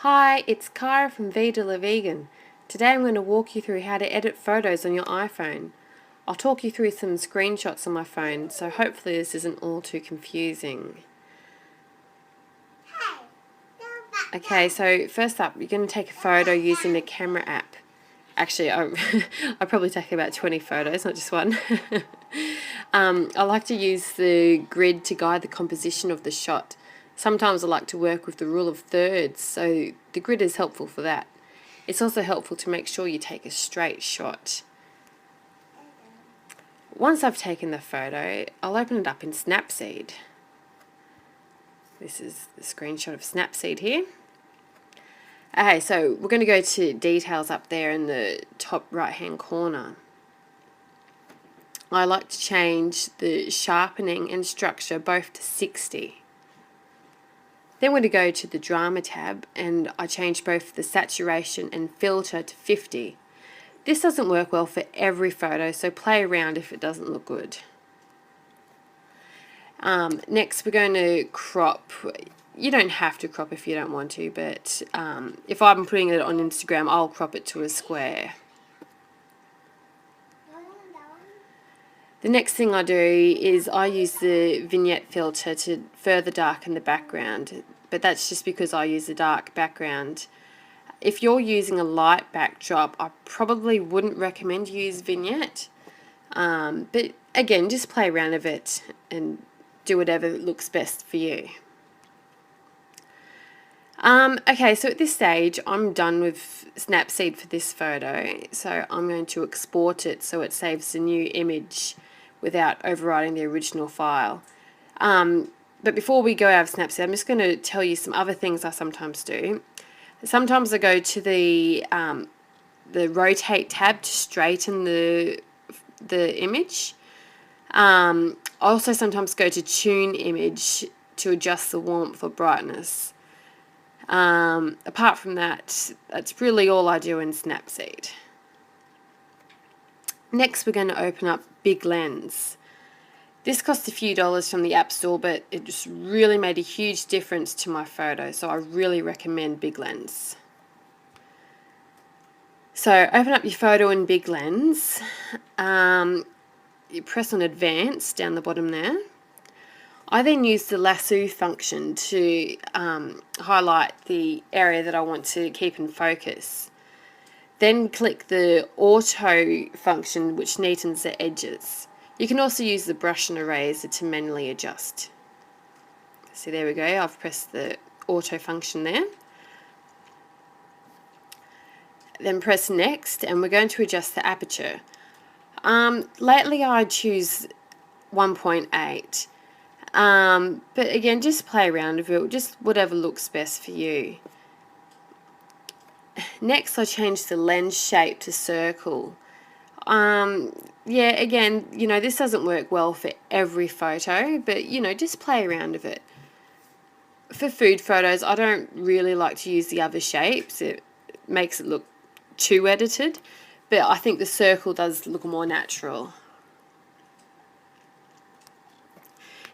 Hi, it's Kyra from Vida La Vegan. Today I'm going to walk you through how to edit photos on your iPhone. I'll talk you through some screenshots on my phone, so hopefully this isn't all too confusing. Okay, so first up, you're going to take a photo using the camera app. Actually, I'll probably take about 20 photos, not just one. I like to use the grid to guide the composition of the shot. Sometimes I like to work with the rule of thirds, so the grid is helpful for that. It's also helpful to make sure you take a straight shot. Once I've taken the photo, I'll open it up in Snapseed. This is the screenshot of Snapseed here. Okay, so we're going to go to details up there in the top right hand corner. I like to change the sharpening and structure both to 60. Then we're going to go to the drama tab and I change both the saturation and filter to 50. This doesn't work well for every photo, so play around if it doesn't look good. Next we're going to crop. You don't have to crop if you don't want to, but if I'm putting it on Instagram, I'll crop it to a square. The next thing I do is I use the vignette filter to further darken the background, but that's just because I use a dark background. If you're using a light backdrop, I probably wouldn't recommend you use vignette, but again, just play around with it and do whatever looks best for you. Okay, so at this stage I'm done with Snapseed for this photo, so I'm going to export it so it saves the new image without overwriting the original file. But before we go out of Snapseed, I'm just going to tell you some other things I sometimes do. Sometimes I go to the rotate tab to straighten the image. I also sometimes go to tune image to adjust the warmth or brightness. Apart from that, that's really all I do in Snapseed. Next we're going to open up Big Lens. This cost a few dollars from the App Store, but it just really made a huge difference to my photo, so I really recommend Big Lens. So open up your photo in Big Lens. You press on Advanced down the bottom there. I then use the lasso function to highlight the area that I want to keep in focus. Then click the auto function, which neatens the edges. You can also use the brush and eraser to manually adjust. So there we go, I've pressed the auto function there. Then press next and we're going to adjust the aperture. Lately I choose 1.8. But again, just play around with it, just whatever looks best for you. Next I change the lens shape to circle. Yeah, again, this doesn't work well for every photo, but just play around with it. For food photos, I don't really like to use the other shapes. It makes it look too edited, but I think the circle does look more natural.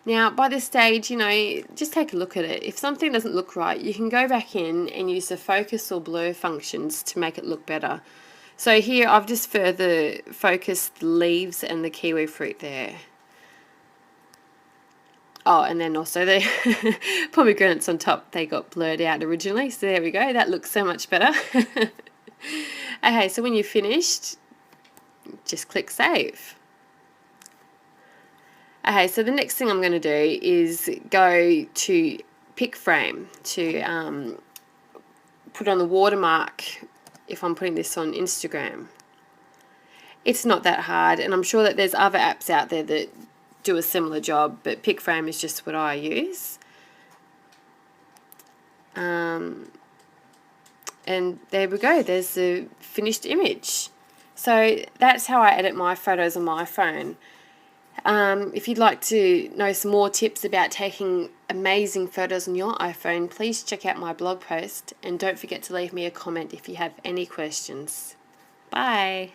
Now, by this stage, just take a look at it. If something doesn't look right, you can go back in and use the focus or blur functions to make it look better. So here, I've just further focused the leaves and the kiwi fruit there. Oh, and then also the pomegranates on top, they got blurred out originally. So there we go, that looks so much better. Okay, so when you're finished, just click Save. Okay, so the next thing I'm going to do is go to pick frame to put on the watermark if I'm putting this on Instagram. It's not that hard, and I'm sure that there's other apps out there that do a similar job, but pick frame is just what I use. And there we go, there's the finished image. So that's how I edit my photos on my phone. If you'd like to know some more tips about taking amazing photos on your iPhone, please check out my blog post and don't forget to leave me a comment if you have any questions. Bye!